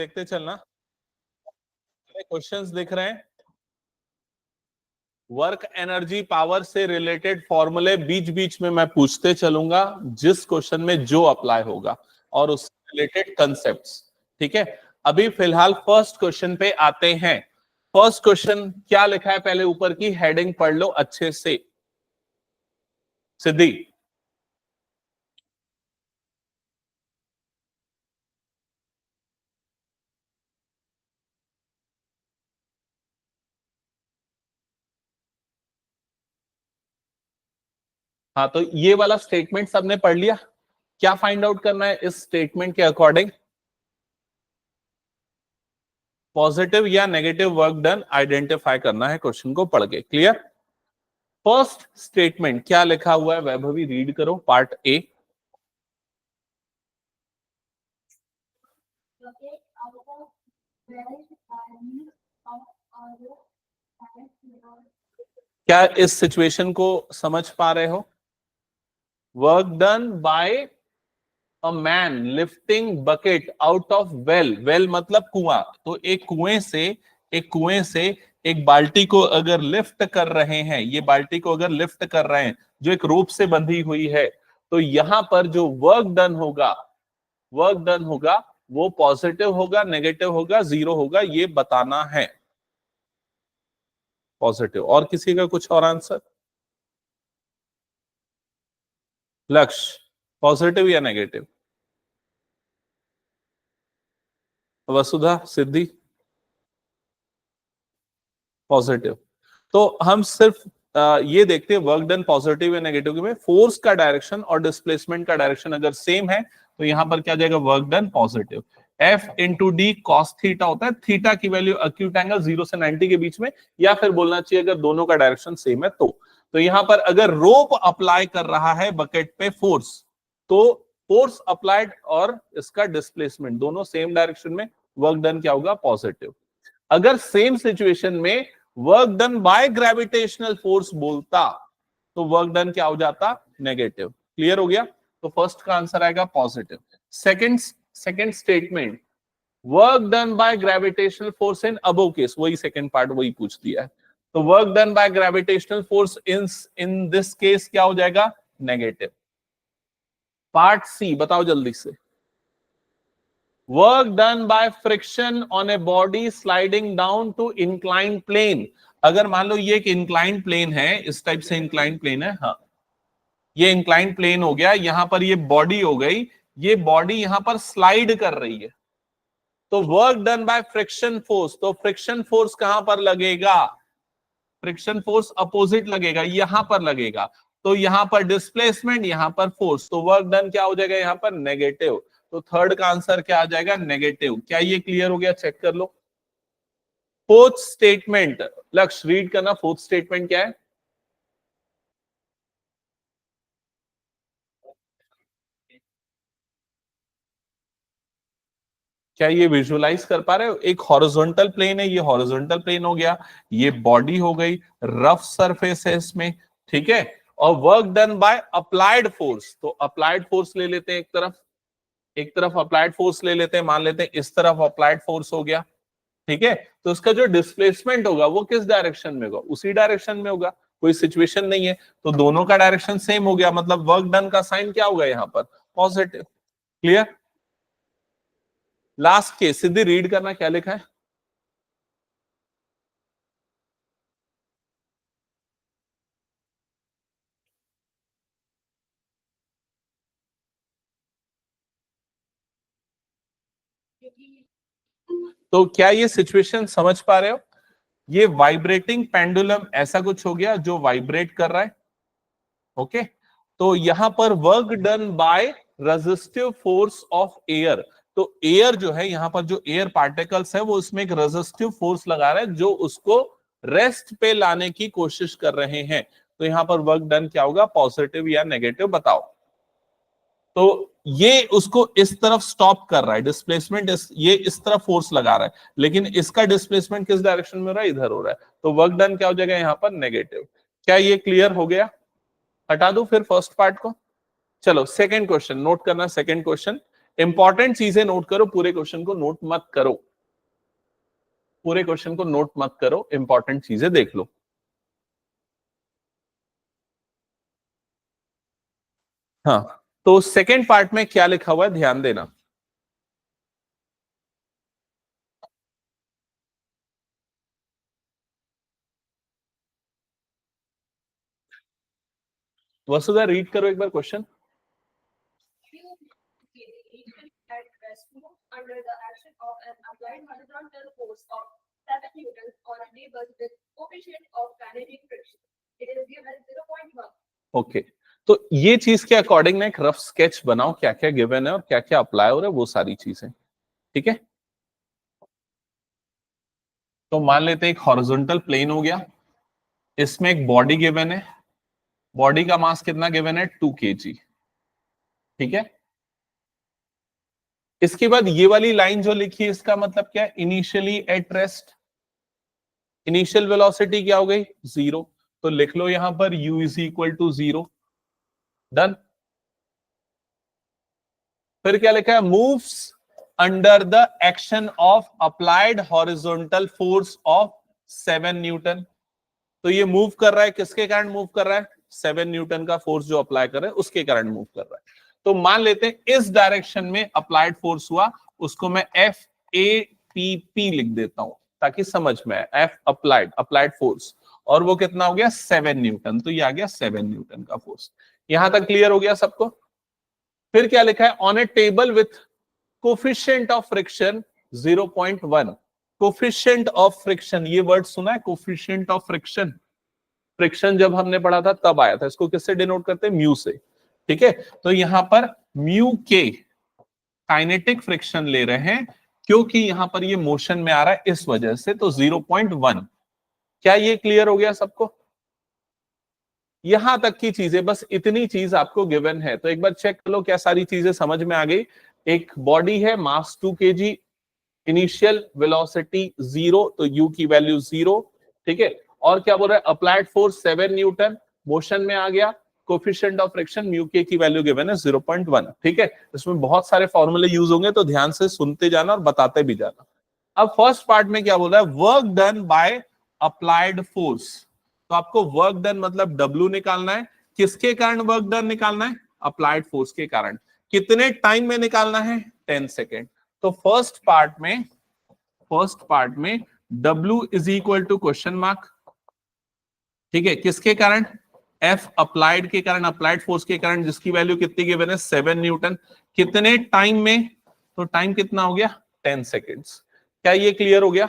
देखते चलना, क्वेश्चंस दिख रहे हैं। वर्क एनर्जी पावर से रिलेटेड फॉर्मूले बीच बीच में मैं पूछते चलूंगा, जिस क्वेश्चन में जो अप्लाई होगा और उससे रिलेटेड कंसेप्ट्स। ठीक है, अभी फिलहाल फर्स्ट क्वेश्चन पे आते हैं। फर्स्ट क्वेश्चन क्या लिखा है, पहले ऊपर की हेडिंग पढ़ लो अच्छे से। सिद्धि, हाँ तो ये वाला स्टेटमेंट सबने पढ़ लिया। क्या फाइंड आउट करना है इस स्टेटमेंट के अकॉर्डिंग? पॉजिटिव या नेगेटिव वर्क डन आइडेंटिफाई करना है क्वेश्चन को पढ़ के। क्लियर? फर्स्ट स्टेटमेंट क्या लिखा हुआ है, वैभवी रीड करो पार्ट ए। क्या इस सिचुएशन को समझ पा रहे हो? Work done bye a man lifting bucket out of well. Well मतलब कुआं। तो एक कुएं से एक बाल्टी को अगर लिफ्ट कर रहे हैं, ये बाल्टी को अगर लिफ्ट कर रहे हैं जो एक रोप से बंधी हुई है, तो यहां पर जो वर्क डन होगा वो पॉजिटिव होगा, नेगेटिव होगा, जीरो होगा, ये बताना है। पॉजिटिव। और किसी का कुछ और आंसर? लक्ष्य, पॉजिटिव या नेगेटिव? वसुधा, सिद्धि? पॉजिटिव। तो हम सिर्फ ये देखते हैं वर्क डन पॉजिटिव या नेगेटिव में फोर्स का डायरेक्शन और डिस्प्लेसमेंट का डायरेक्शन अगर सेम है तो यहां पर क्या जाएगा, work done positive. F into D cos theta होता है। थीटा की वैल्यू एक्यूट एंगल 0 से 90 के बीच में, या फिर बोलना चाहिए अगर दोनों का डायरेक्शन सेम है तो यहां पर अगर रोप अप्लाई कर रहा है बकेट पे फोर्स, तो फोर्स अप्लाइड और इसका डिस्प्लेसमेंट दोनों सेम डायरेक्शन में, वर्क डन क्या होगा, पॉजिटिव। अगर सेम सिचुएशन में work done by gravitational force बोलता तो वर्क डन क्या हो जाता, नेगेटिव। क्लियर हो गया? तो फर्स्ट का आंसर आएगा positive. Second statement, work done by gravitational force in above case, वही सेकंड पार्ट वही पूछ दिया है। तो work done by gravitational force in this case क्या हो जाएगा, नेगेटिव। पार्ट सी बताओ जल्दी से। Work done by friction on a body sliding down to incline plane. अगर मान लो ये एक इंक्लाइन प्लेन है, इस टाइप से इंक्लाइन प्लेन है, हाँ ये इंक्लाइन प्लेन हो गया, यहां पर ये बॉडी हो गई, ये बॉडी यहां पर स्लाइड कर रही है, तो work done by friction force, तो फ्रिक्शन फोर्स कहां पर लगेगा, फ्रिक्शन फोर्स अपोजिट लगेगा, यहां पर लगेगा। तो यहां पर डिस्प्लेसमेंट, यहां पर फोर्स, तो वर्क डन क्या हो जाएगा यहां पर, नेगेटिव। तो थर्ड का आंसर क्या आ जाएगा, नेगेटिव। क्या ये क्लियर हो गया? चेक कर लो। फोर्थ स्टेटमेंट, लक्ष्य रीड करना, फोर्थ स्टेटमेंट क्या है? क्या ये विजुअलाइज कर पा रहे हो? एक हॉरिजॉन्टल प्लेन है, ये हॉरिजॉन्टल प्लेन हो गया, ये बॉडी हो गई, रफ सरफेस है इसमें, ठीक है। और work done by applied force, तो अप्लाइड फोर्स ले लेते हैं एक तरफ अप्लाइड फोर्स ले लेते हैं, मान लेते हैं इस तरफ अप्लाइड फोर्स हो गया, ठीक है। तो उसका जो डिस्प्लेसमेंट होगा वो किस डायरेक्शन में होगा, उसी डायरेक्शन में होगा, कोई सिचुएशन नहीं है, तो दोनों का डायरेक्शन सेम हो गया, मतलब वर्क डन का साइन क्या होगा यहाँ पर, पॉजिटिव। क्लियर? लास्ट के सीधे रीड करना, क्या लिखा है? तो क्या ये सिचुएशन समझ पा रहे हो? ये वाइब्रेटिंग पेंडुलम ऐसा कुछ हो गया जो वाइब्रेट कर रहा है, ओके। तो यहां पर work done bye resistive force of air, तो एयर जो है यहां पर जो एयर पार्टिकल्स है वो इसमें एक रेजिस्टिव फोर्स लगा रहा है जो उसको रेस्ट पे लाने की कोशिश कर रहे हैं। तो यहां पर वर्क डन क्या होगा, पॉजिटिव या नेगेटिव, बताओ। तो ये उसको इस तरफ स्टॉप कर रहा है, डिस्प्लेसमेंट ये इस तरफ फोर्स लगा रहा है, लेकिन इसका डिस्प्लेसमेंट किस डायरेक्शन में हो रहा है, इधर हो रहा है, तो वर्क डन क्या हो जाएगा यहां पर, नेगेटिव। क्या ये क्लियर हो गया? हटा दो फिर फर्स्ट पार्ट को। चलो सेकंड क्वेश्चन नोट करना। सेकंड क्वेश्चन, इंपॉर्टेंट चीजें नोट करो, पूरे क्वेश्चन को नोट मत करो, पूरे क्वेश्चन को नोट मत करो, इंपॉर्टेंट चीजें देख लो। हाँ, तो सेकेंड पार्ट में क्या लिखा हुआ है ध्यान देना। वसुधा रीड करो एक बार question. Under the action of an applied horizontal force of 7 newtons on a neighbor with coefficient of kinetic friction, it is given 0.1. Okay, तो ये चीज के अकॉर्डिंग ना एक रफ स्केच बनाओ, क्या क्या गिवन है और क्या क्या अप्लाई हो रहा है वो सारी चीजें, ठीक है। तो मान लेते हैं एक हॉरिजॉन्टल प्लेन हो गया, इसमें एक बॉडी गिवन है, बॉडी का मास कितना गिवन है 2 kg, ठीक है। इसके बाद ये वाली लाइन जो लिखी है इसका मतलब क्या है, initially at rest, initial velocity क्या हो गई 0, तो लिख लो यहां पर u is equal to 0, done. फिर क्या लिखा है, moves under the action of applied horizontal force of 7 newton, तो ये मूव कर रहा है, किसके कारण मूव कर रहा है, 7 न्यूटन का फोर्स जो अप्लाई कर रहा है उसके कारण मूव कर रहा है। तो मान लेते हैं इस डायरेक्शन में अप्लाइड फोर्स हुआ, उसको मैं FAPP लिख देता हूं ताकि समझ में आए, F अप्लाइड फोर्स, और वो कितना हो गया 7 न्यूटन, तो ये आ गया 7 न्यूटन का फोर्स। यहां तक क्लियर हो गया सबको। फिर क्या लिखा है, on A table with coefficient of friction 0.1, coefficient of friction, ये वर्ड सुना है कोफिशिएंट ऑफ फ्रिक्शन, फ्रिक्शन जब हमने पढ़ा था तब आया था, इसको किससे डिनोट करते हैं, म्यू से, ठीक है। तो यहां पर म्यू के काइनेटिक फ्रिक्शन ले रहे हैं क्योंकि यहां पर ये मोशन में आ रहा है इस वजह से, तो 0.1। क्या ये क्लियर हो गया सबको, यहां तक की चीजें, बस इतनी चीज आपको गिवन है, तो एक बार चेक कर लो क्या सारी चीजें समझ में आ गई। एक बॉडी है, मास 2 kg, इनिशियल वेलोसिटी 0, तो u की वैल्यू 0, ठीक है। और क्या बोल रहा है, अप्लाइड फोर्स 7 न्यूटन, मोशन में आ गया, कोफिशिएंट ऑफ फ्रिक्शन म्यू के की वैल्यू गिवन है 0.1, ठीक है। इसमें बहुत सारे फॉर्मूले यूज होंगे तो ध्यान से सुनते जाना और बताते भी जाना। अब फर्स्ट पार्ट में क्या बोल रहा है, work done by applied force, तो आपको वर्क डन मतलब W निकालना है, किसके कारण वर्क डन निकालना है, अप्लाइड फोर्स के कारण, कितने टाइम में निकालना है 10 सेकेंड। तो फर्स्ट पार्ट में W is equal to question mark, ठीक है, किसके कारण, F अप्लाइड के कारण, अप्लाइड फोर्स के कारण, जिसकी वैल्यू कितनी गिवन है 7 न्यूटन, कितने टाइम में, तो टाइम कितना हो गया 10 सेकेंड्स। क्या ये क्लियर हो गया।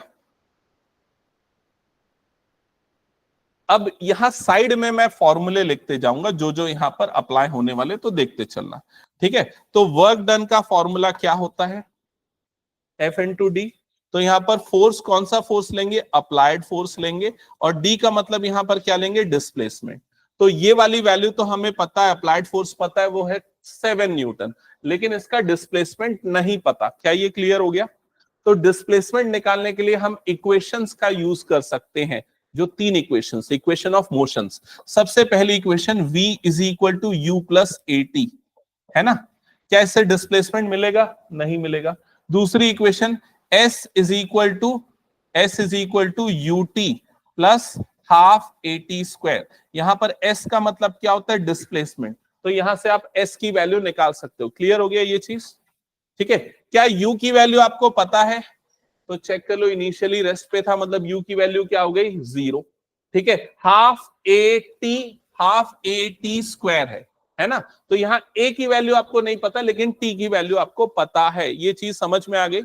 अब यहां साइड में मैं फॉर्मूले लिखते जाऊंगा जो जो यहां पर अप्लाई होने वाले, तो देखते चलना, ठीक है। तो वर्क डन का फॉर्मूला क्या होता है, F इंटू डी, तो यहां पर फोर्स कौन सा फोर्स लेंगे, अप्लाइड फोर्स लेंगे, और डी का मतलब यहां पर क्या लेंगे, डिस्प्लेसमेंट। तो ये वाली वैल्यू तो हमें पता है, अप्लाइड फोर्स पता है वो है 7 न्यूटन, लेकिन इसका डिस्प्लेसमेंट नहीं पता। क्या ये क्लियर हो गया। तो डिस्प्लेसमेंट निकालने के लिए हम इक्वेशंस का यूज कर सकते हैं, जो 3 इक्वेशंस, इक्वेशन ऑफ मोशंस। सबसे पहली equation v is equal to u plus AT, है ना, क्या इससे डिस्प्लेसमेंट मिलेगा, नहीं मिलेगा। दूसरी equation s is equal to ut plus half AT square, यहां पर s का मतलब क्या होता है, डिस्प्लेसमेंट, तो यहां से आप s की वैल्यू निकाल सकते हो। क्लियर हो गया ये चीज, ठीक है। क्या u की वैल्यू आपको पता है, तो चेक कर लो, इनिशियली रेस्ट पे था, मतलब u की वैल्यू क्या हो गई 0, ठीक है। हाफ AT स्क्वायर है ना, तो यहाँ a की वैल्यू आपको नहीं पता लेकिन t की वैल्यू आपको पता है, ये चीज समझ में आ गई।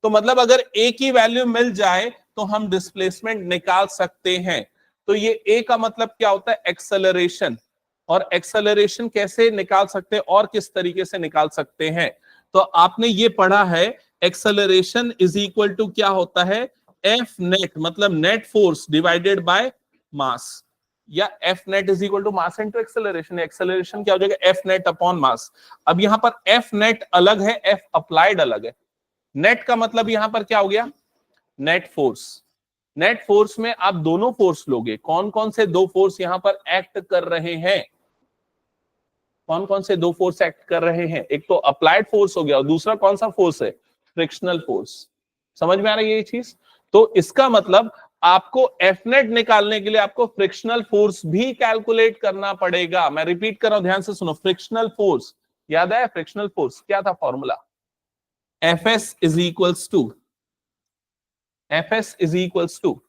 तो मतलब अगर a की वैल्यू मिल जाए तो हम डिस्प्लेसमेंट निकाल सकते हैं। तो ये a का मतलब क्या होता है, एक्सेलरेशन, और एक्सेलरेशन कैसे निकाल सकते हैं और किस तरीके से निकाल सकते हैं, तो आपने ये पढ़ा है, एक्सेलरेशन इज इक्वल टू क्या होता है, एफ नेट, मतलब net force divided by mass, या F net is equal to mass into acceleration. Acceleration क्या हो जाएगा, एफ नेट अपॉन मास। अब यहां पर एफ नेट अलग है, एफ अप्लाइड अलग है। नेट का मतलब यहां पर क्या हो गया, नेट फोर्स। नेट फोर्स में आप दोनों फोर्स लोगे, कौन कौन से दो फोर्स यहां पर एक्ट कर रहे हैं, कौन कौन से दो फोर्स एक्ट कर रहे हैं? एक तो अप्लाइड फोर्स हो गया और दूसरा कौन सा फोर्स है? Frictional force. समझ में आ रही है ये चीज? तो इसका मतलब आपको एफ नेट निकालने के लिए आपको फ्रिक्शनल फोर्स भी कैलकुलेट करना पड़ेगा। मैं रिपीट कर रहा हूं, ध्यान से सुनो। फ्रिक्शनल फोर्स याद है? फ्रिक्शनल फोर्स क्या था formula? F S is equals to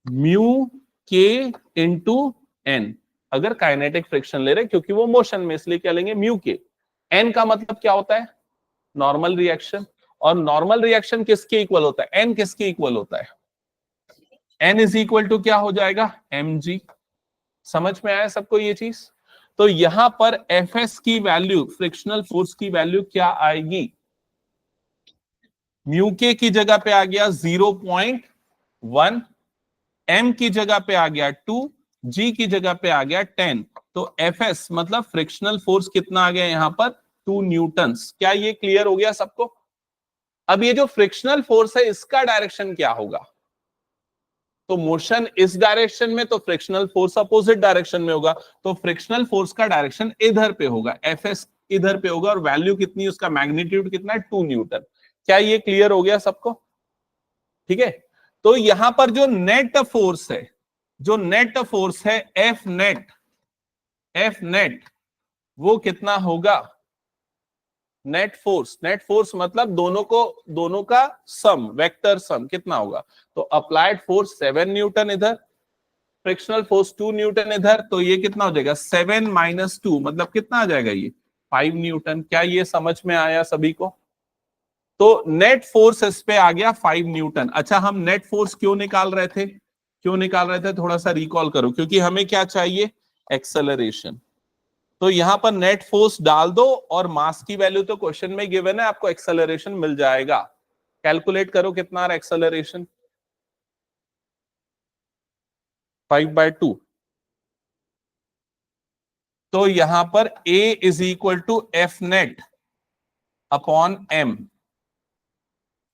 mu k into N. अगर काइनेटिक फ्रिक्शन ले रहे, क्योंकि वो मोशन में, इसलिए क्या लेंगे? म्यू के। एन का मतलब क्या होता है? Normal reaction. और नॉर्मल रिएक्शन किसके इक्वल होता है? एन किसके इक्वल होता है? एन इज इक्वल टू क्या हो जाएगा? M G. समझ में आया सबको ये चीज? तो यहां पर एफ एस की वैल्यू, फ्रिक्शनल फोर्स की वैल्यू क्या आएगी? म्यू के की जगह पे आ गया 0.1, एम की जगह पे आ गया 2, जी की जगह पे आ गया 10। तो एफ एस मतलब फ्रिक्शनल फोर्स कितना आ गया यहां पर? 2 न्यूटन्स। क्या ये क्लियर हो गया सबको? अब ये जो फ्रिक्शनल फोर्स है इसका डायरेक्शन क्या होगा? तो मोशन इस डायरेक्शन में, तो फ्रिक्शनल फोर्स अपोजिट डायरेक्शन में होगा। तो फ्रिक्शनल फोर्स का डायरेक्शन इधर पे होगा, एफ एस इधर पे होगा, और वैल्यू कितनी, उसका मैग्नीट्यूड कितना है? 2 न्यूटन। क्या ये क्लियर हो गया सबको? ठीक है। तो यहां पर जो नेट फोर्स है, एफ नेट वो कितना होगा? नेट फोर्स मतलब दोनों का सम, वेक्टर सम कितना होगा? तो अप्लाइड फोर्स 7 न्यूटन इधर, फ्रिक्शनल फोर्स 2 न्यूटन इधर, तो ये कितना हो जाएगा? 7 माइनस 2 मतलब कितना आ जाएगा? ये 5 न्यूटन। क्या ये समझ में आया सभी को? तो नेट फोर्स इस पे आ गया 5 न्यूटन। अच्छा, हम नेट फोर्स क्यों निकाल रहे थे? थोड़ा सा रिकॉल करो, क्योंकि हमें क्या चाहिए? एक्सेलरेशन। तो यहां पर नेट फोर्स डाल दो और मास की वैल्यू तो क्वेश्चन में गिवन है, आपको एक्सेलरेशन मिल जाएगा। कैलकुलेट करो कितना आ रहा है एक्सेलरेशन? 5/2। तो यहां पर A is equal to F net upon M.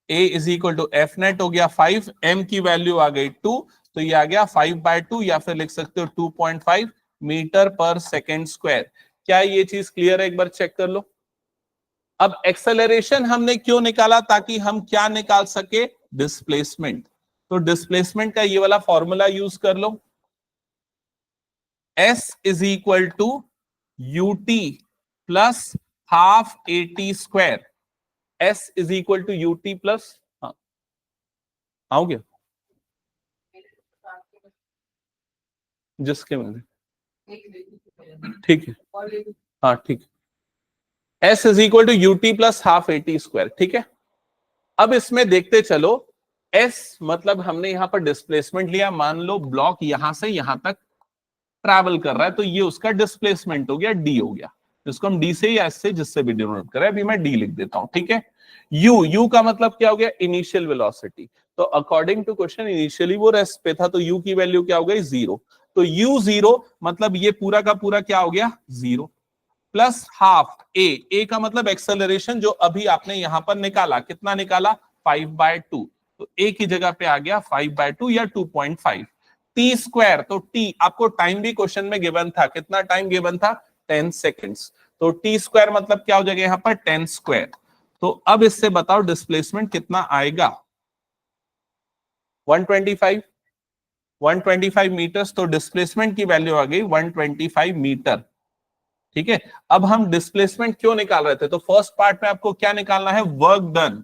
A is equal to F net हो गया 5, m की वैल्यू आ गई 2, तो ये आ गया 5/2, या फिर लिख सकते हो 2.5 मीटर पर सेकेंड स्क्वायर। क्या ये चीज क्लियर है? एक बार चेक कर लो। अब एक्सेलरेशन हमने क्यों निकाला? ताकि हम क्या निकाल सके? डिस्प्लेसमेंट। तो डिस्प्लेसमेंट का ये वाला फॉर्मूला यूज कर लो। S is equal to u t plus half AT square. S is equal to u t plus, आओगे जिसके मैंने, ठीक है, हाँ ठीक है। S is equal to u t plus half AT square. ठीक है। अब इसमें देखते चलो, S मतलब हमने यहां पर डिस्प्लेसमेंट लिया। मान लो ब्लॉक यहां से यहां तक ट्रैवल कर रहा है, तो ये उसका डिस्प्लेसमेंट हो गया, D हो गया, जिसको हम D से या S से जिससे भी डिनोट करें। अभी मैं D लिख देता हूं। ठीक है। U का मतलब क्या हो गया? Initial velocity. तो अकॉर्डिंग टू क्वेश्चन इनिशियली वो रेस्ट पे था, तो U की वैल्यू क्या हो गई? 0। तो U0 मतलब ये पूरा का पूरा क्या हो गया? 0 प्लस हाफ A का मतलब एक्सेलरेशन, जो अभी आपने यहां पर निकाला, कितना निकाला? 5/2। तो A की जगह पे आ गया 5/2 या 2.5। T स्क्वायर, तो T आपको टाइम भी क्वेश्चन में गिवन था। कितना टाइम गिवन था? 10 सेकेंड्स। तो T स्क्वायर मतलब क्या हो जाएगा यहां पर? 10 स्क्वायर। तो अब इससे बताओ डिस्प्लेसमेंट कितना आएगा? 125 मीटर्स। तो डिस्प्लेसमेंट की वैल्यू आ गई 125 मीटर। ठीक है। अब हम डिस्प्लेसमेंट क्यों निकाल रहे थे? तो फर्स्ट पार्ट में आपको क्या निकालना है? Work done.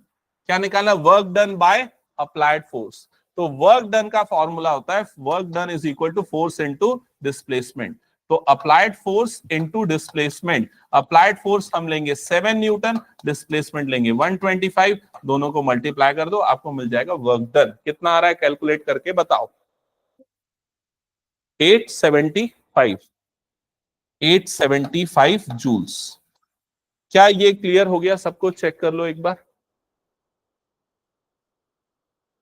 क्या निकालना? Work done by applied force. तो वर्क डन का फॉर्मूला होता है work done is equal to force into displacement. तो applied force into displacement, applied force हम लेंगे 7 न्यूटन, डिस्प्लेसमेंट लेंगे 125, दोनों को मल्टीप्लाई कर दो, आपको मिल जाएगा वर्क डन। कितना आ रहा है? कैलकुलेट करके बताओ। 875 जूल्स। क्या ये क्लियर हो गया सबको? चेक कर लो एक बार।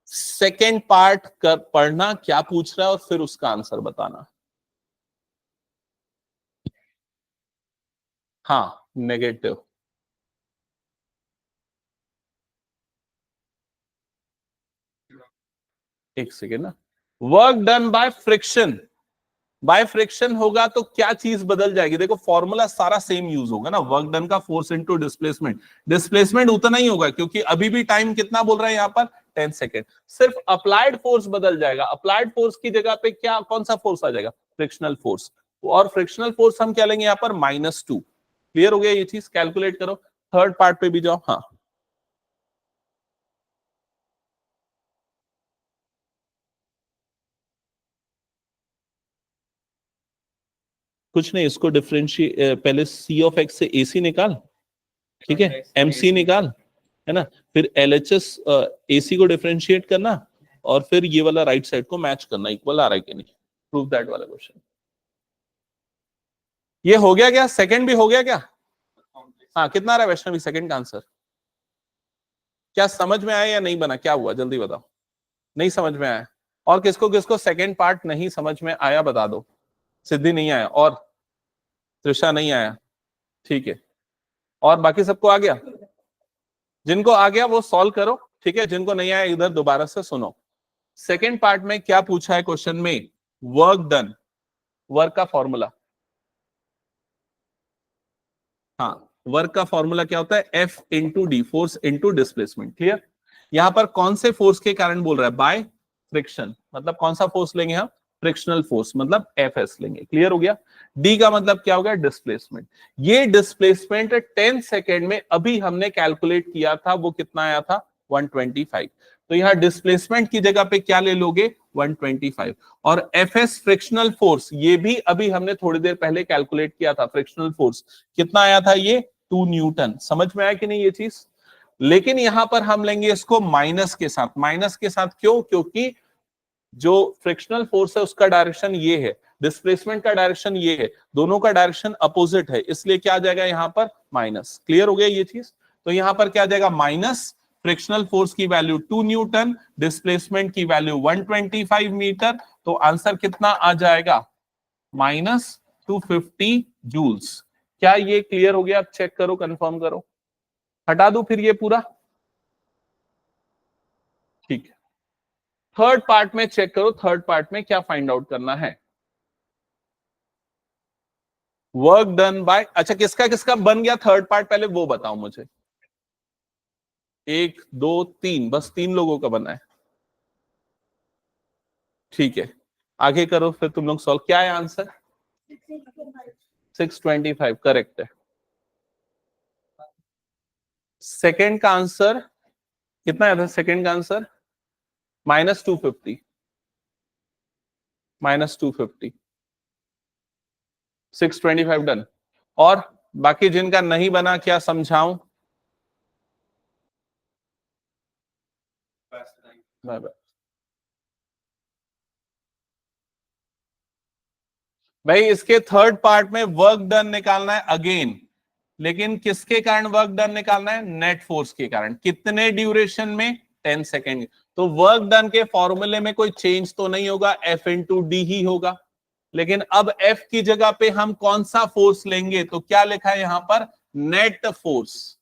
सेकेंड पार्ट कर पढ़ना क्या पूछ रहा है और फिर उसका आंसर बताना। हाँ, नेगेटिव। एक सेकेंड ना। Work done by friction, by friction होगा तो क्या चीज बदल जाएगी? देखो फॉर्मूला सारा सेम यूज होगा ना, वर्क डन का फोर्स इनटू डिस्प्लेसमेंट। डिस्प्लेसमेंट उतना ही होगा क्योंकि अभी भी टाइम कितना बोल रहा है यहाँ पर, 10 सेकेंड। सिर्फ अप्लाइड फोर्स बदल जाएगा। अप्लाइड फोर्स की जगह पे क्या, कौन सा फोर्स आ जाएगा? Frictional force. और फ्रिक्शनल फोर्स हम क्या लेंगे यहाँ पर? -2। क्लियर हो गया ये चीज? कैलकुलेट करो। थर्ड पार्ट पे भी जाओ। हाँ, कुछ नहीं, इसको डिफरेंशिएट, पहले सी ऑफ एक्स से एसी निकाल, ठीक है, एमसी निकाल, है ना, फिर एलएचएस एसी को डिफरेंशिएट करना, और फिर ये वाला राइट साइड को मैच करना, इक्वल आ रहा है कि नहीं, प्रूव दैट वाला क्वेश्चन। ये हो गया क्या? सेकंड भी हो गया क्या? हाँ, कितना आ रहा है वैष्णवी सेकंड का आंसर? क्या समझ में आया या नहीं बना? क्या हुआ जल्दी बताओ। नहीं समझ में आया? और किसको किसको सेकंड पार्ट नहीं समझ में आया बता दो। सिद्धि नहीं आया, और त्रिषा नहीं आया, ठीक है, और बाकी सबको आ गया? जिनको आ गया वो सॉल्व करो, ठीक है, जिनको नहीं आया इधर दोबारा से सुनो। सेकंड पार्ट में क्या पूछा है क्वेश्चन में? वर्क डन, वर्क का फॉर्मूला। हाँ, वर्क का फॉर्मूला क्या होता है? F into D, force into displacement. Clear? यहां पर कौन से फोर्स के कारण बोल रहा है? By friction. मतलब कौन सा फोर्स लेंगे हम? फ्रिक्शनल फोर्स, मतलब Fs लेंगे। क्लियर हो गया? D का मतलब क्या हो गया? डिस्प्लेसमेंट। ये डिस्प्लेसमेंट 10 सेकेंड में अभी हमने कैलकुलेट किया था, वो कितना आया था? 125। तो यहां डिस्प्लेसमेंट की जगह पे क्या ले लोगे? 125। और Fs फ्रिक्शनल फोर्स, ये भी अभी हमने थोड़ी देर पहले कैलकुलेट किया था। फ्रिक्शनल फोर्स कितना आया था? ये 2 न्यूटन। समझ में आया कि नहीं ये चीज? लेकिन यहां पर हम लेंगे इसको माइनस के साथ। माइनस के साथ क्यों? क्योंकि जो फ्रिक्शनल फोर्स है उसका डायरेक्शन ये है, डिस्प्लेसमेंट का डायरेक्शन ये है, दोनों का डायरेक्शन अपोजिट है, इसलिए क्या आ जाएगा यहां पर? माइनस। क्लियर हो गया ये चीज? तो यहां पर क्या आ जाएगा? माइनस फ्रिक्शनल फोर्स की वैल्यू 2 न्यूटन, डिस्प्लेसमेंट की वैल्यू 125 मीटर। तो आंसर कितना आ जाएगा? -250 जूल्स। क्या ये क्लियर हो गया? आप चेक करो, कंफर्म करो। हटा दो फिर ये पूरा, ठीक है। थर्ड पार्ट में चेक करो, थर्ड पार्ट में क्या फाइंड आउट करना है? वर्क डन बाय, अच्छा किसका किसका बन गया थर्ड पार्ट, पहले वो बताओ मुझे। 1 2 3, बस 3 लोगों का बना है, ठीक है। आगे करो फिर तुम लोग सॉल्व। क्या है आंसर? 625 करेक्ट है। सेकंड का आंसर कितना आया था? सेकंड का आंसर -250, -250, 625 डन। और बाकी जिनका नहीं बना क्या समझाऊं? Bye bye. भाई इसके थर्ड पार्ट में वर्क डन निकालना है अगेन, लेकिन किसके कारण वर्क डन निकालना है? नेट फोर्स के कारण। कितने ड्यूरेशन में? 10 सेकेंड। तो वर्क डन के फॉर्मूले में कोई चेंज तो नहीं होगा, F इंटू डी ही होगा। लेकिन अब F की जगह पे हम कौन सा फोर्स लेंगे? तो क्या लिखा है यहां पर? Net force.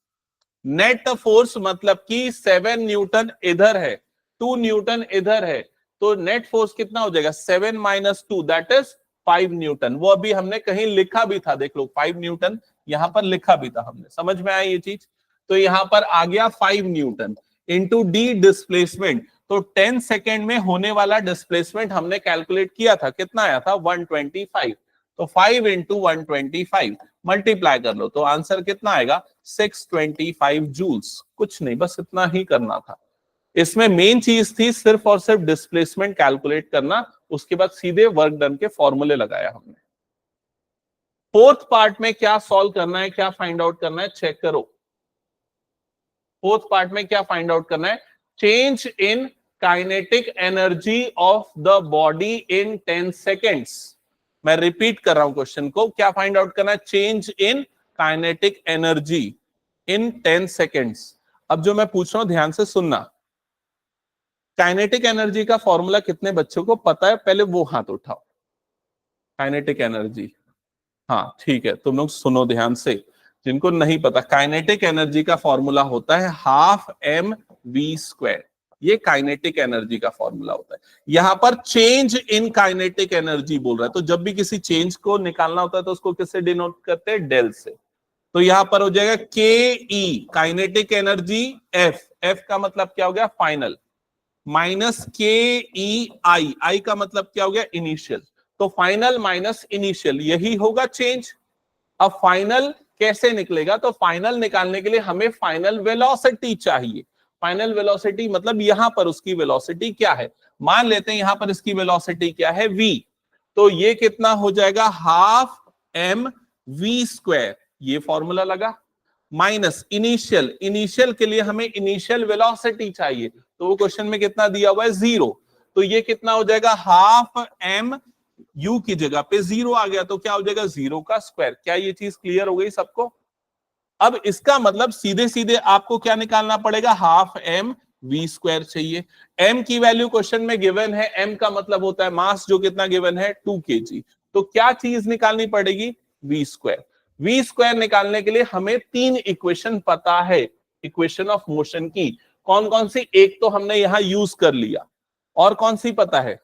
नेट फोर्स मतलब कि 7 न्यूटन इधर है, 2 न्यूटन इधर है, तो नेट फोर्स कितना हो जाएगा? 7 - 2 दैट इज 5 न्यूटन। वो अभी हमने कहीं लिखा भी था, देख लो 5 न्यूटन यहां पर लिखा भी था हमने। समझ में आया ये चीज? तो यहां पर आ गया 5 न्यूटन इंटू डी डिस्प्लेसमेंट। तो 10 सेकेंड में होने वाला डिस्प्लेसमेंट हमने कैलकुलेट किया था, कितना आया था? 125। तो 5 इंटू 125 मल्टीप्लाई कर लो, तो आंसर कितना आएगा? 625 जूल्स। कुछ नहीं, बस इतना ही करना था। इसमें मेन चीज थी सिर्फ और सिर्फ डिस्प्लेसमेंट कैलकुलेट करना, उसके बाद सीधे वर्क डन के फॉर्मूले लगाया हमने। फोर्थ पार्ट में क्या सॉल्व करना है, क्या फाइंड आउट करना है, चेक करो। फोर्थ पार्ट में क्या फाइंड आउट करना है? Change in kinetic energy of the body in 10 seconds. मैं रिपीट कर रहा हूं क्वेश्चन को, क्या फाइंड आउट करना है? Change in kinetic energy in 10 seconds. अब जो मैं पूछ रहा हूं ध्यान से सुनना। काइनेटिक एनर्जी का फॉर्मूला कितने बच्चों को पता है? पहले वो हाथ उठाओ। काइनेटिक एनर्जी, हाँ ठीक है, तुम लोग सुनो ध्यान से। जिनको नहीं पता, काइनेटिक एनर्जी का फॉर्मूला होता है 12 mv²। ये काइनेटिक एनर्जी का फॉर्मूला होता है। यहां पर चेंज इन काइनेटिक एनर्जी बोल रहा है, तो जब भी किसी चेंज को निकालना होता है तो उसको किससे डिनोट करते हैं, डेल से। तो यहां पर हो जाएगा के E kinetic energy F, F का मतलब क्या हो गया फाइनल, माइनस के ई आई, आई का मतलब क्या हो गया इनिशियल, तो फाइनल माइनस इनिशियल यही होगा चेंज। अब फाइनल कैसे निकलेगा, तो फाइनल निकालने के लिए हमें फाइनल वेलोसिटी चाहिए। फाइनल वेलोसिटी मतलब यहां पर उसकी वेलोसिटी क्या है, मान लेते हैं यहां पर इसकी वेलोसिटी क्या है v, तो ये कितना हो जाएगा हाफ एम वी स्क्वायर, ये फॉर्मूला लगा, माइनस इनिशियल, इनिशियल के लिए हमें इनिशियल वेलोसिटी चाहिए, तो वो क्वेश्चन में कितना दिया हुआ है 0, तो ये कितना हो जाएगा हाफ एम, u की जगह पे 0 आ गया तो क्या हो जाएगा 0 का स्क्वायर। क्या ये चीज क्लियर हो गई सबको? अब इसका मतलब सीधे सीधे आपको क्या निकालना पड़ेगा, हाफ एम वी स्क्वायर चाहिए। m की वैल्यू क्वेश्चन में गिवन है, m का मतलब होता है मास, जो कितना गिवन है 2 kg, तो क्या चीज निकालनी पड़ेगी v स्क्वायर। v स्क्वायर निकालने के लिए हमें 3 इक्वेशन पता है इक्वेशन ऑफ मोशन की, कौन कौन सी, एक तो हमने यहां यूज कर लिया, और कौन सी पता है,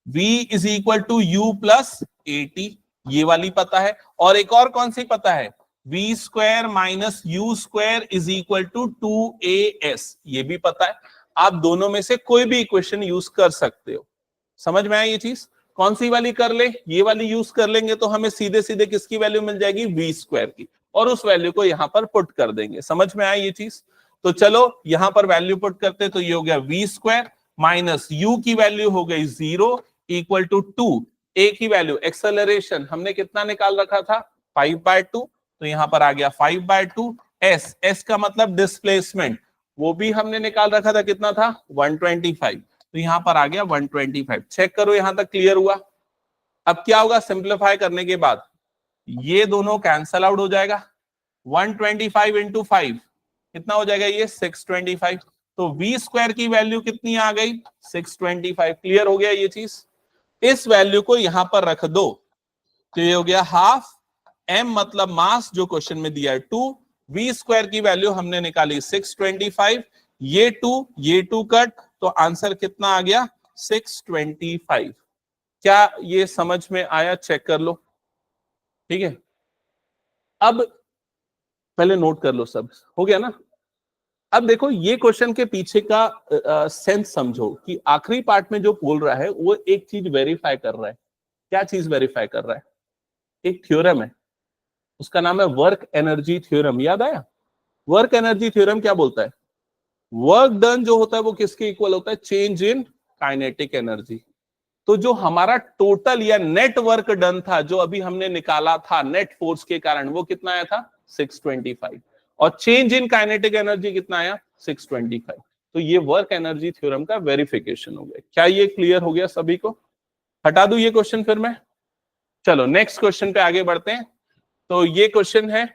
v is equal to u plus a t, ये वाली पता है, और एक और कौन सी पता है, v square minus u square is equal to 2as, ये भी पता है। आप दोनों में से कोई भी इक्वेशन यूज कर सकते हो। समझ में आया ये चीज? कौन सी वाली कर ले, ये वाली यूज कर लेंगे तो हमें सीधे सीधे किसकी वैल्यू मिल जाएगी, v स्क्वायर की, और उस वैल्यू को यहां पर पुट कर देंगे। समझ में आया ये चीज? तो चलो यहां पर वैल्यू पुट करते, तो ये हो गया v स्क्वायर माइनस u की वैल्यू हो गई 0 इक्वल टू 2, a की वैल्यू एक्सेलरेशन हमने कितना निकाल रखा था 5/2, तो यहां पर आ गया 5/2, s, s का मतलब डिस्प्लेसमेंट, वो भी हमने निकाल रखा था, कितना था 125, तो यहां पर आ गया 125। चेक करो यहां तक क्लियर हुआ? अब क्या होगा, सिंप्लीफाई करने के बाद ये दोनों कैंसल आउट हो जाएगा, 125 इंटू 5 कितना हो जाएगा, ये 625, तो v स्क्वायर की वैल्यू कितनी आ गई 625। क्लियर हो गया ये चीज? इस वैल्यू को यहां पर रख दो, तो ये हो गया हाफ m मतलब मास जो क्वेश्चन में दिया है 2, v स्क्वायर की वैल्यू हमने निकाली 625, ये 2 कट, तो आंसर कितना आ गया 625। क्या ये समझ में आया? चेक कर लो, ठीक है। अब पहले नोट कर लो, सब हो गया ना? अब देखो ये क्वेश्चन के पीछे का सेंस समझो कि आखिरी पार्ट में जो बोल रहा है वो एक चीज वेरीफाई कर रहा है। क्या चीज वेरीफाई कर रहा है? एक थ्योरम है, उसका नाम है वर्क एनर्जी थ्योरम। याद आया? वर्क एनर्जी थ्योरम क्या बोलता है? वर्क डन जो होता है वो किसके इक्वल होता है, चेंज इन काइनेटिक एनर्जी। तो जो हमारा टोटल या नेट वर्क डन था, जो अभी हमने निकाला था नेट फोर्स के कारण, वो कितना आया था 625, और चेंज इन काइनेटिक एनर्जी कितना आया 625। तो ये वर्क एनर्जी थ्योरम का वेरिफिकेशन हो गया। क्या ये क्लियर हो गया सभी को? हटा दूं ये क्वेश्चन फिर मैं? चलो नेक्स्ट क्वेश्चन पे आगे बढ़ते हैं। तो ये क्वेश्चन है,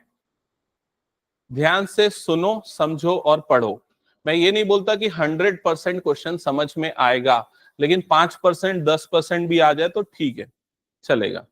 ध्यान से सुनो, समझो और पढ़ो। मैं ये नहीं बोलता कि 100% क्वेश्चन समझ में आएगा, लेकिन 5% 10% भी आ जाए तो ठीक है, चलेगा।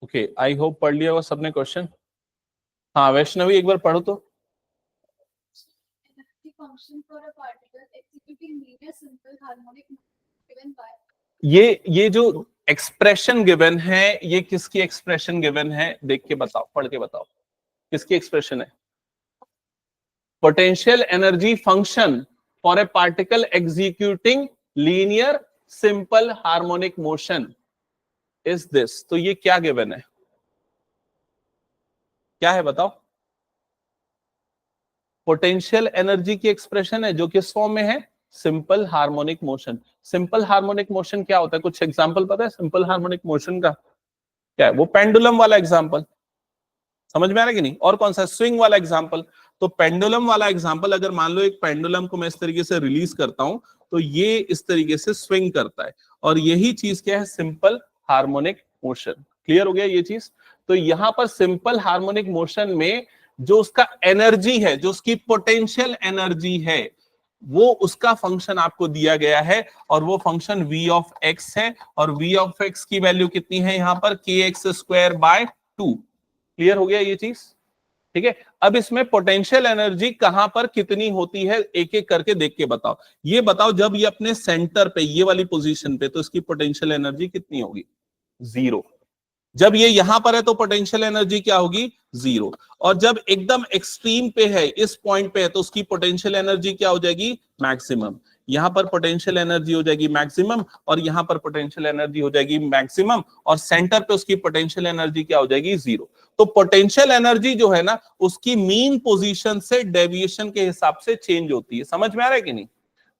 ओके, आई होप पढ़ लिया वो सबने क्वेश्चन। हाँ वैष्णवी एक बार पढ़ो तो। The function for a particle executing linear simple harmonic given by ये जो एक्सप्रेशन गिवन है, ये किसकी एक्सप्रेशन गिवन है, देख के बताओ, पढ़ के बताओ किसकी एक्सप्रेशन है। Potential energy function for a particle executing linear simple harmonic motion is this. तो ये क्या गिवन है, क्या है बताओ? पोटेंशियल एनर्जी की एक्सप्रेशन है, जो किस फॉर्म में है, simple harmonic motion. Simple harmonic motion क्या होता है, कुछ एग्जांपल पता है सिंपल हार्मोनिक मोशन का? क्या है वो? पेंडुलम वाला एग्जांपल, समझ में आ रहा है कि नहीं? और कौन सा? स्विंग वाला एग्जांपल। तो पेंडुलम वाला एग्जांपल, अगर मान लो एक पेंडुलम को मैं इस तरीके से रिलीज करता हूं तो ये इस तरीके से स्विंग करता है, और यही चीज क्या है, सिंपल हार्मोनिक मोशन। क्लियर हो गया ये चीज? तो यहां पर सिंपल हार्मोनिक मोशन में जो उसका एनर्जी है, जो उसकी पोटेंशियल एनर्जी है, वो उसका फंक्शन आपको दिया गया है, और वो फंक्शन v ऑफ x है, और v ऑफ x की वैल्यू कितनी है यहां पर, kx² 2। क्लियर हो गया ये चीज? ठीक है, अब इसमें पोटेंशियल एनर्जी कहां पर कितनी होती है एक एक करके देख के बताओ। ये बताओ, जब ये अपने सेंटर पे, ये वाली पोजीशन पे, तो इसकी पोटेंशियल एनर्जी कितनी होगी? 0। जब ये यहां पर है तो पोटेंशियल एनर्जी क्या होगी? 0। और जब एकदम एक्सट्रीम पे है, इस पॉइंट पे है, तो उसकी पोटेंशियल एनर्जी क्या हो जाएगी? मैक्सिमम। यहां पर पोटेंशियल एनर्जी हो जाएगी मैक्सिमम, और यहां पर पोटेंशियल एनर्जी हो जाएगी मैक्सिमम, और सेंटर पे उसकी पोटेंशियल एनर्जी क्या हो जाएगी? 0। तो पोटेंशियल एनर्जी जो है ना, उसकी मीन पोजीशन से डेविएशन के हिसाब से चेंज होती है। समझ में आ रहा है कि नहीं?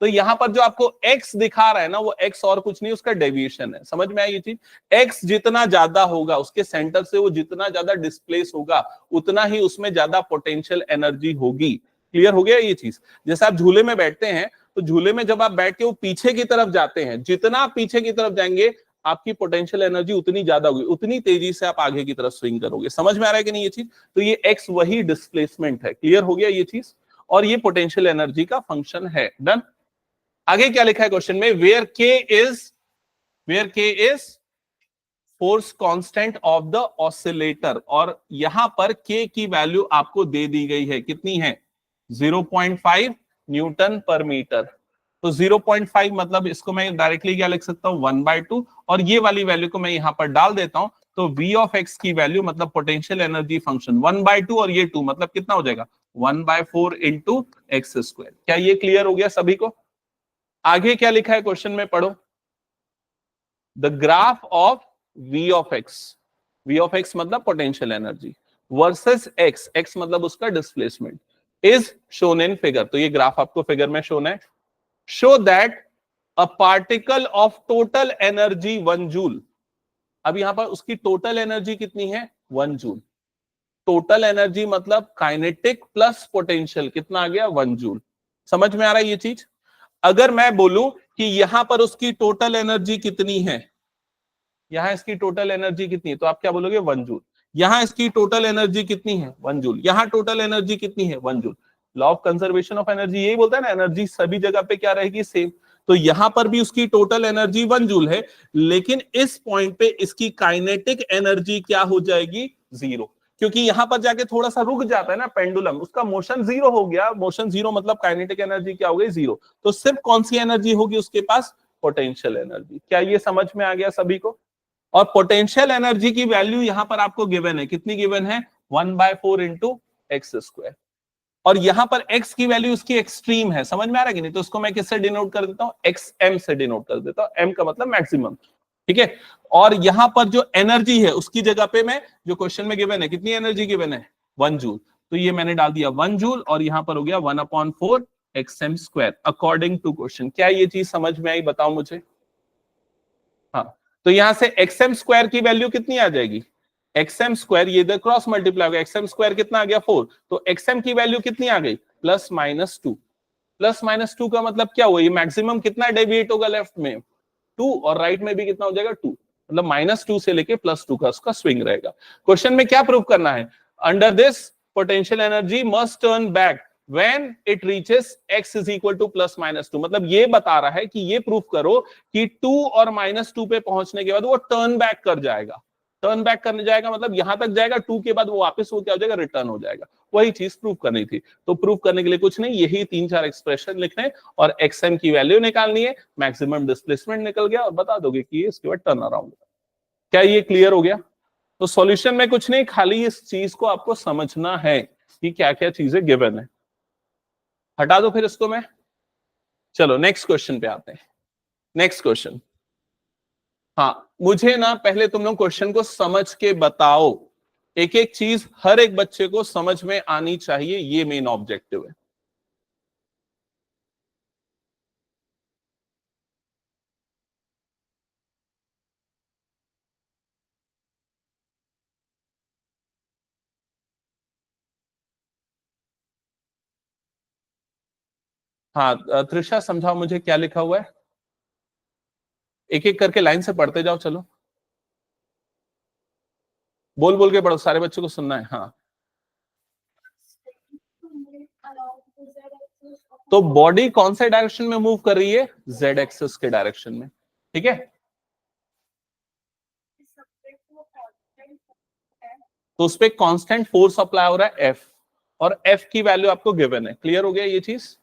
तो यहां पर जो आपको x दिखा रहा है ना, वो x और कुछ नहीं, उसका डेविएशन है। समझ में आई ये चीज? x जितना ज्यादा होगा, उसके सेंटर से वो जितना ज्यादा डिस्प्लेस होगा, उतना ही उसमें ज्यादा पोटेंशियल एनर्जी होगी। क्लियर हो गया ये चीज? जैसे आप झूले में बैठते हैं, तो झूले में जब आप बैठ के वो पीछे की तरफ जाते हैं, जितना आप पीछे की तरफ जाएंगे, आपकी पोटेंशियल एनर्जी उतनी ज्यादा होगी, उतनी तेजी से आप आगे की तरफ स्विंग करोगे। समझ में आ रहा है कि नहीं ये चीज? तो ये x वही डिस्प्लेसमेंट है। क्लियर हो गया ये चीज? और ये पोटेंशियल एनर्जी का फंक्शन है। डन। आगे क्या लिखा है क्वेश्चन में? वेयर के is force constant of the oscillator, और यहां पर के की वैल्यू आपको दे दी गई है, कितनी है? 0.5 न्यूटन पर मीटर। तो 0.5 मतलब इसको मैं डायरेक्टली क्या लिख सकता हूं? 1/2, और ये वाली वैल्यू को मैं यहां पर डाल देता हूं, तो v ऑफ x की वैल्यू मतलब पोटेंशियल एनर्जी फंक्शन 1/2, और ये 2 मतलब कितना हो जाएगा? 1/4 इंटू एक्स स्क्वायर। क्या ये क्लियर हो गया सभी को? आगे क्या लिखा है क्वेश्चन में, पढ़ो। The graph of v of x, v of x मतलब potential energy, versus x, x मतलब उसका displacement, is shown in figure. तो ये ग्राफ आपको फिगर में शोन है। Show that a particle of total energy 1 joule. अब यहां पर उसकी टोटल एनर्जी कितनी है? 1 जूल। टोटल एनर्जी मतलब काइनेटिक प्लस पोटेंशियल, कितना आ गया? 1 जूल। समझ में आ रहा है ये चीज? अगर मैं बोलूं कि यहां पर उसकी टोटल एनर्जी कितनी है, यहां इसकी टोटल एनर्जी कितनी है, तो आप क्या बोलोगे? 1 जूल। यहां इसकी टोटल एनर्जी कितनी है? 1 जूल। यहां टोटल एनर्जी कितनी है? 1 joule. Law of conservation of energy यही बोलता है ना, एनर्जी सभी जगह पे क्या रहेगी? सेम। तो यहां पर भी उसकी टोटल एनर्जी 1 जूल है, लेकिन इस पॉइंट पे इसकी काइनेटिक एनर्जी क्या हो जाएगी? 0। क्योंकि यहां पर जाके थोड़ा सा रुक जाता है ना पेंडुलम, उसका मोशन 0 हो गया। मोशन 0 मतलब काइनेटिक एनर्जी क्या हो गई? 0। तो सिर्फ कौन सी एनर्जी होगी उसके पास? Potential energy. क्या ये समझ में आ गया सभी को? और पोटेंशियल एनर्जी की वैल्यू यहां पर आपको गिवन है, कितनी गिवन है? 1/4 इंटू एक्स स्क्वायर। और यहां पर x की वैल्यू उसकी एक्सट्रीम है। समझ में आ रहा है कि नहीं? तो उसको मैं किससे डिनोट कर देता हूं? xm से डिनोट कर देता हूं। m का मतलब मैक्सिमम। ठीक है। और यहां पर जो एनर्जी है उसकी जगह पे मैं, जो क्वेश्चन में गिवन है, कितनी एनर्जी गिवन है? 1 जूल। तो ये मैंने डाल दिया 1 जूल, और यहां पर हो गया 1/4 xm square according to question. क्या ये चीज समझ में आई? बताओ मुझे। हाँ, तो यहां से एक्सएम स्क्वायर की वैल्यू कितनी आ जाएगी? एक्सएम स्क्वायर, ये इधर क्रॉस मल्टीप्लाई होगा, एक्सएम स्क्वायर कितना आ गया? 4। तो एक्सएम की वैल्यू कितनी आ गई? +-2। +-2 का मतलब क्या हुआ? ये मैक्सिमम कितना डेविएट होगा लेफ्ट में? 2, और राइट में भी कितना हो जाएगा? 2। मतलब -2 से लेके +2 का उसका स्विंग रहेगा। क्वेश्चन में क्या प्रूव करना है? Under this potential energy must turn back when it reaches x is equal to +-2। मतलब ये बता रहा है कि ये प्रूफ करो कि 2 और -2 पे पहुंचने के बाद वो टर्न बैक कर जाएगा। टर्न बैक करने जाएगा मतलब यहां तक जाएगा, 2 के बाद वो वापस वो क्या हो जाएगा? रिटर्न हो जाएगा। वही चीज प्रूफ करनी थी। तो प्रूफ करने के लिए कुछ नहीं, यही 3-4 एक्सप्रेशन लिखने और xm की वैल्यू निकालनी है, मैक्सिमम डिस्प्लेसमेंट निकल गया और बता दोगे कि ये इसके बाद टर्न अराउंड। क्या ये क्लियर हो गया? तो सॉल्यूशन में कुछ नहीं, खाली इस चीज को आपको समझना है कि क्या क्या चीजें गिवन है। हटा दो फिर इसको मैं। चलो नेक्स्ट क्वेश्चन पे आते हैं। Next question. हाँ, मुझे ना पहले तुम लोग क्वेश्चन को समझ के बताओ। एक एक चीज हर एक बच्चे को समझ में आनी चाहिए, ये मेन ऑब्जेक्टिव है। हाँ त्रिषा समझाओ मुझे क्या लिखा हुआ है, एक एक करके लाइन से पढ़ते जाओ, चलो बोल बोल के पढ़ो, सारे बच्चों को सुनना है। हाँ तो बॉडी कौन से डायरेक्शन में मूव कर रही है, जेड एक्सिस के डायरेक्शन में, ठीक है। तो उस पर कांस्टेंट फोर्स अप्लाई हो रहा है एफ, और एफ की वैल्यू आपको गिवन है, क्लियर हो गया ये चीज,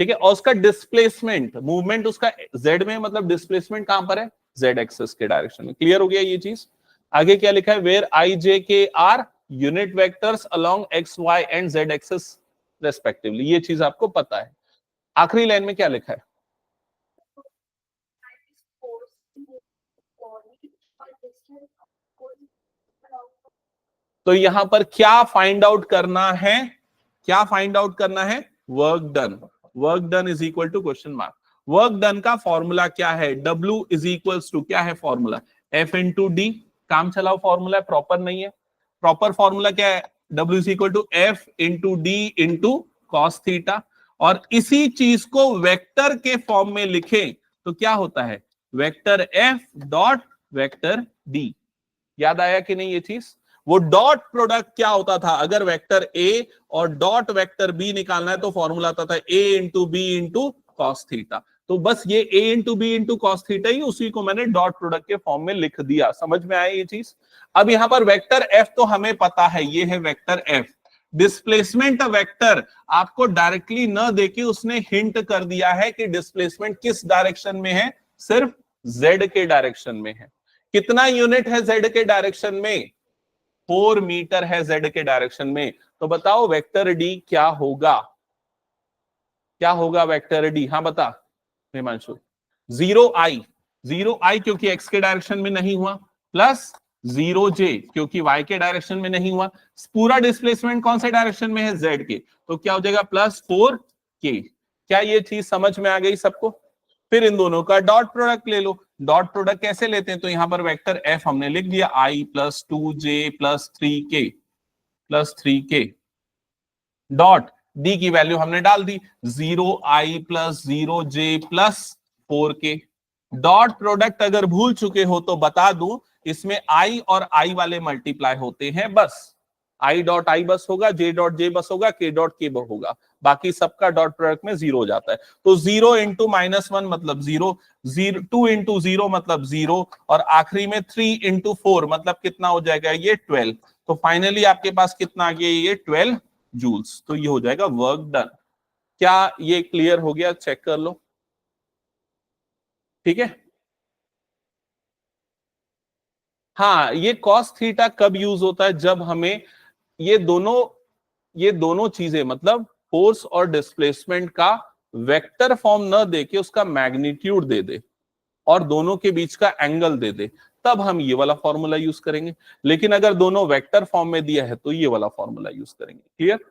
ठीक है। और उसका डिस्प्लेसमेंट मूवमेंट उसका जेड में, मतलब डिस्प्लेसमेंट कहां पर है, जेड एक्सिस के डायरेक्शन में, क्लियर हो गया ये चीज। आगे क्या लिखा है, where i j k are unit vectors along x y and z axis respectively, ये चीज आपको पता है। आखिरी लाइन में क्या लिखा है, तो यहां पर क्या फाइंड आउट करना है, क्या फाइंड आउट करना है, work done. Work done is equal to question mark. Work done का फॉर्मूला क्या है, W इज इक्वल्स टू क्या है फॉर्मूला, F इंटू डी। काम चलाओ फॉर्मूला, प्रॉपर नहीं है, प्रॉपर फॉर्मूला क्या है, W is equal to F into d into cos theta. और इसी चीज को वेक्टर के फॉर्म में लिखें तो क्या होता है, vector F dot vector D। याद आया कि नहीं ये चीज, वो डॉट प्रोडक्ट क्या होता था, अगर वेक्टर ए और डॉट वेक्टर बी निकालना है तो फॉर्मूला आता था A into B into cos theta. तो बस ये A into B into cos theta ही, उसी को मैंने डॉट प्रोडक्ट के फॉर्म में लिख दिया, समझ में आया ये चीज। अब यहां पर वेक्टर एफ तो हमें पता है, ये है वेक्टर एफ। डिस्प्लेसमेंट वेक्टर आपको डायरेक्टली न देके उसने हिंट कर दिया है कि डिस्प्लेसमेंट किस डायरेक्शन में है, सिर्फ जेड के डायरेक्शन में है। कितना यूनिट है जेड के डायरेक्शन में, 4 मीटर है जेड के डायरेक्शन में। तो बताओ वेक्टर डी क्या होगा, क्या होगा वेक्टर डी, हाँ बता हिमांशु। 0 आई, 0 आई क्योंकि एक्स के डायरेक्शन में नहीं हुआ, प्लस 0 जे क्योंकि वाई के डायरेक्शन में नहीं हुआ। पूरा डिस्प्लेसमेंट कौन से डायरेक्शन में है, जेड के, तो क्या हो जाएगा +4k। क्या ये चीज समझ में आ गई सबको। फिर इन दोनों का डॉट प्रोडक्ट ले लो। डॉट प्रोडक्ट कैसे लेते हैं, तो यहां पर वेक्टर एफ हमने लिख दिया, i plus 2j +3k dot D की वैल्यू हमने डाल दी, 0 i plus 0j +4k। Dot product अगर भूल चुके हो तो बता दूं, इसमें आई और आई वाले मल्टीप्लाई होते हैं बस, आई डॉट आई बस होगा, जे डॉट जे बस होगा, के डॉट के बस होगा, बाकी सबका डॉट प्रोडक्ट में 0 हो जाता है। तो 0 इंटू -1 मतलब 0, 2 इंटू 0 मतलब 0, और आखिरी में 3 इंटू 4 मतलब कितना हो जाएगा, ये 12। तो फाइनली आपके पास कितना आ गया, ये 12 जूल्स। तो ये हो जाएगा वर्क डन। क्या ये क्लियर हो गया, चेक कर लो, ठीक है। हाँ ये कॉस थीटा कब यूज होता है, जब हमें ये दोनों, ये दोनों चीजें मतलब फोर्स और डिस्प्लेसमेंट का वेक्टर फॉर्म न देके उसका मैग्नीट्यूड दे दे और दोनों के बीच का एंगल दे दे, तब हम ये वाला फॉर्मूला यूज करेंगे। लेकिन अगर दोनों वेक्टर फॉर्म में दिया है तो ये वाला फॉर्मूला यूज करेंगे, क्लियर।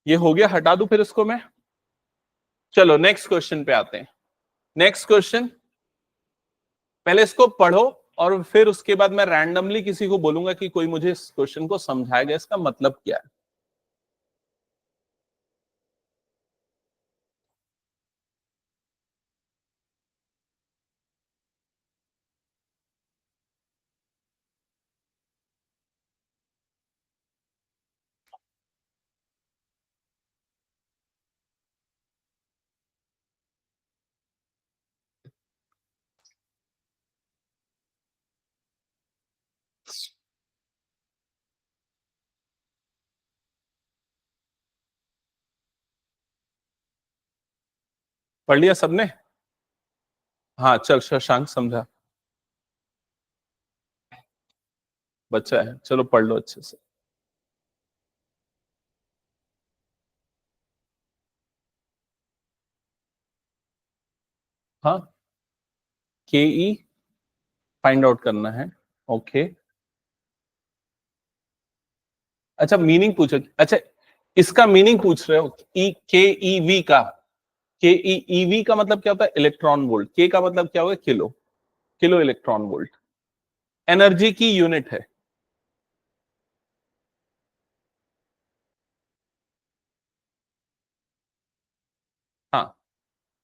ये हो गया, हटा दूं फिर इसको मैं। चलो नेक्स्ट क्वेश्चन पे आते हैं। नेक्स्ट क्वेश्चन, पहले इसको पढ़ो और फिर उसके बाद मैं रैंडमली किसी को बोलूंगा कि कोई मुझे इस क्वेश्चन को समझाएगा, इसका मतलब क्या है। पढ़ लिया सबने, हाँ चल शशांक समझा, बच्चा है, चलो पढ़ लो अच्छे से। हाँ के ई फाइंड आउट करना है, ओके। अच्छा मीनिंग पूछो, अच्छा इसका मीनिंग पूछ रहे हो, ई के ई वी का, के ई वी का मतलब क्या होता है, इलेक्ट्रॉन वोल्ट, के का मतलब क्या होगा, kilo, kilo electron volt, energy की यूनिट है।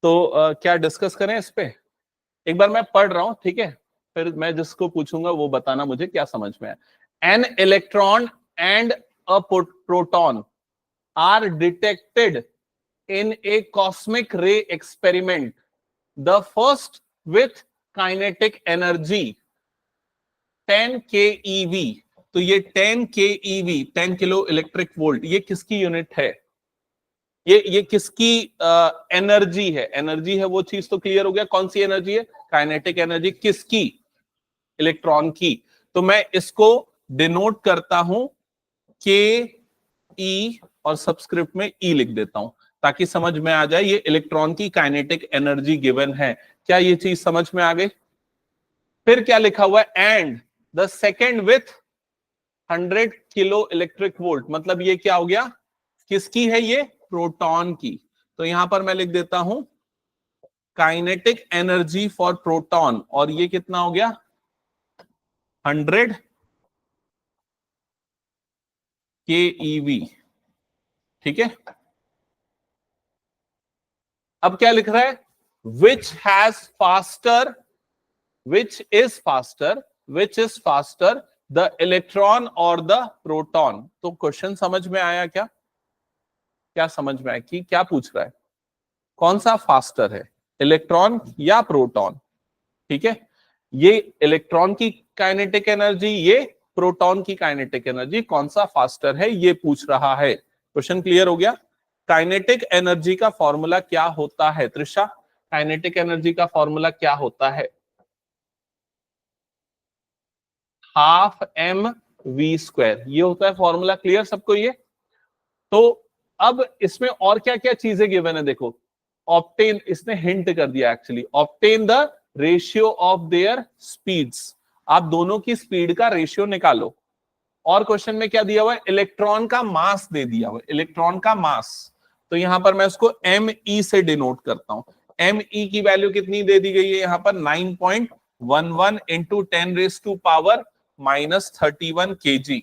तो क्या डिस्कस करें इस पे? एक बार मैं पढ़ रहा हूं, ठीक है, फिर मैं जिसको पूछूंगा वो बताना मुझे क्या समझ में आया। An electron and a proton are detected in a cosmic ray experiment, the first with kinetic energy 10 keV। तो ये 10 keV 10 किलो इलेक्ट्रिक वोल्ट, ये किसकी यूनिट है? ये किसकी एनर्जी है? एनर्जी है वो चीज तो क्लियर हो गया, कौन सी एनर्जी है? Kinetic energy. किसकी? इलेक्ट्रॉन की। तो मैं इसको डिनोट करता हूं के ई और सबस्क्रिप्ट में ई लिख देता हूं ताकि समझ में आ जाए ये इलेक्ट्रॉन की काइनेटिक एनर्जी गिवन है। क्या ये चीज समझ में आ गई? फिर क्या लिखा हुआ है? And the second with 100 kilo electric volt, मतलब ये क्या हो गया? किसकी है ये? प्रोटॉन की। तो यहां पर मैं लिख देता हूं काइनेटिक एनर्जी फॉर प्रोटॉन, और ये कितना हो गया? 100 keV, ठीक है। अब क्या लिख रहा है? Which has faster, which is faster, which is faster the electron और द प्रोटॉन। तो क्वेश्चन समझ में आया क्या? क्या समझ में आया कि क्या पूछ रहा है? कौन सा फास्टर है, इलेक्ट्रॉन या प्रोटॉन? ठीक है, ये इलेक्ट्रॉन की काइनेटिक एनर्जी, ये प्रोटॉन की काइनेटिक एनर्जी, कौन सा फास्टर है ये पूछ रहा है। क्वेश्चन क्लियर हो गया? काइनेटिक एनर्जी का फॉर्मूला क्या होता है त्रिशा? काइनेटिक एनर्जी का फॉर्मूला क्या होता है? हाफ एम वी स्क्वायर, ये होता है फॉर्मूला। क्लियर सबको ये? तो अब इसमें और क्या क्या चीजें गिवन है देखो। ऑब्टेन, इसने हिंट कर दिया actually, obtain the ratio of their speeds, आप दोनों की स्पीड का रेशियो निकालो। और क्वेश्चन में क्या दिया हुआ है? इलेक्ट्रॉन का मास दे दिया हुआ है, इलेक्ट्रॉन का मास। तो यहां पर मैं उसको एम ई से डिनोट करता हूं। एम ई की वैल्यू कितनी दे दी गई है यहां पर? 9.11 इंटू 10⁻⁻31 kg।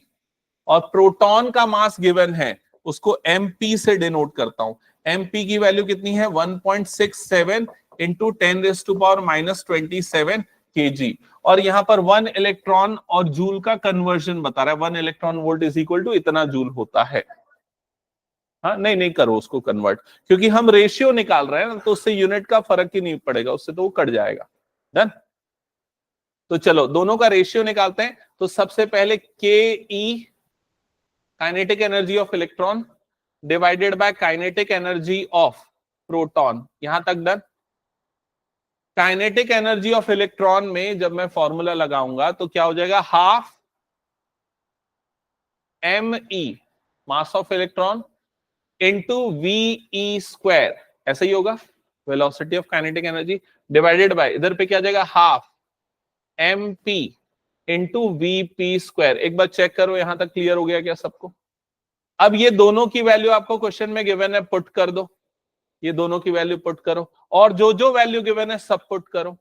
और प्रोटॉन का मास गिवन है, उसको एमपी से डिनोट करता हूं। एमपी की वैल्यू कितनी है? 1.67 इंटू 10⁻⁻27 kg। और यहां पर 1 इलेक्ट्रॉन और जूल का कन्वर्जन बता रहा है, 1 electron volt is equal to इतना जूल होता है। हाँ, नहीं नहीं करो उसको कन्वर्ट, क्योंकि हम रेशियो निकाल रहे हैं ना, तो उससे यूनिट का फर्क ही नहीं पड़ेगा, उससे तो वो कट जाएगा। डन। तो चलो दोनों का रेशियो निकालते हैं। तो सबसे पहले K E, kinetic energy of electron, divided by kinetic energy of proton. यहां तक done. Kinetic energy of electron में जब मैं फॉर्मूला लगाऊंगा तो क्या हो जाएगा? Half M E, mass of electron, into V square, ऐसा ही होगा, velocity of kinetic energy, divided by इधर पे क्या जाएगा? Half M P into V square. एक बार चेक करो यहां तक क्लियर हो गया क्या सबको? अब ये दोनों की वैल्यू आपको क्वेश्चन में गिवन है, पुट कर दो। ये दोनों की वैल्यू पुट करो, और जो जो वैल्यू गिवन है सब पुट करो।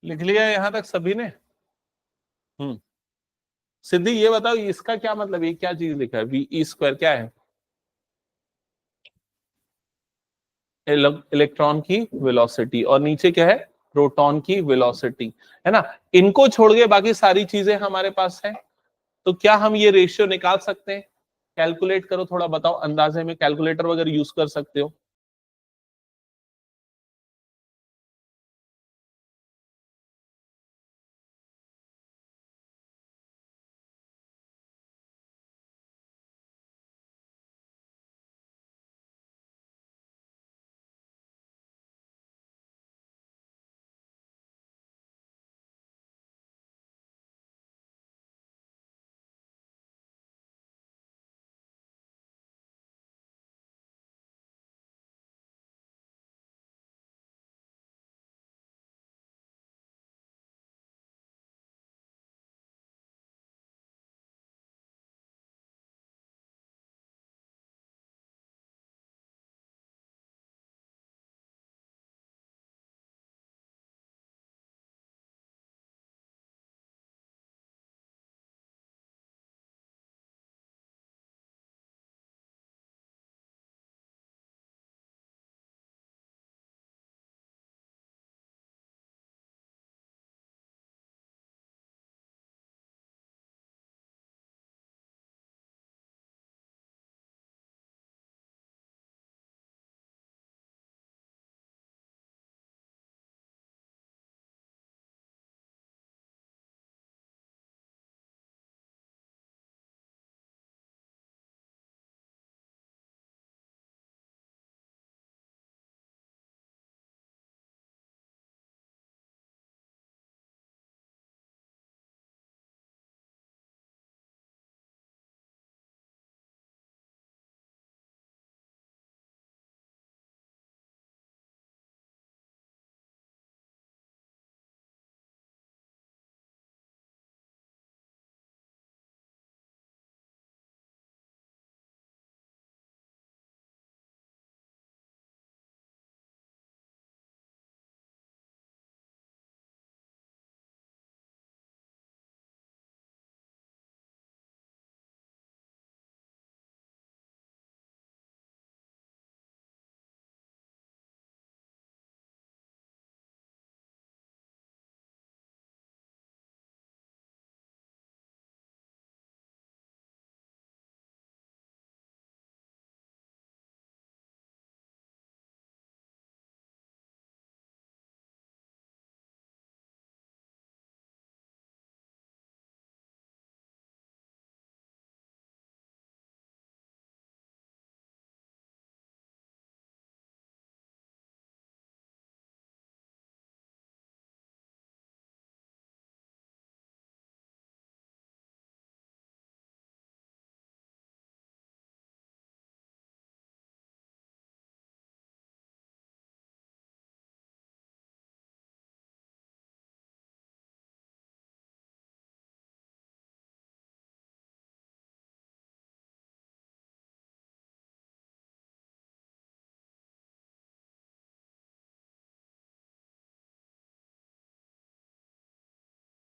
लिख लिया यहां तक सभी ने? सिद्धि ये बताओ इसका क्या मतलब, ये क्या चीज लिखा है? वी स्क्वायर क्या है? इलेक्ट्रॉन की वेलोसिटी, और नीचे क्या है? प्रोटॉन की वेलोसिटी, है ना। इनको छोड़ के बाकी सारी चीजें हमारे पास है। तो क्या हम ये रेशियो निकाल सकते हैं? कैलकुलेट करो थोड़ा, बताओ, अंदाजे में कैलकुलेटर वगैरह यूज कर सकते हो।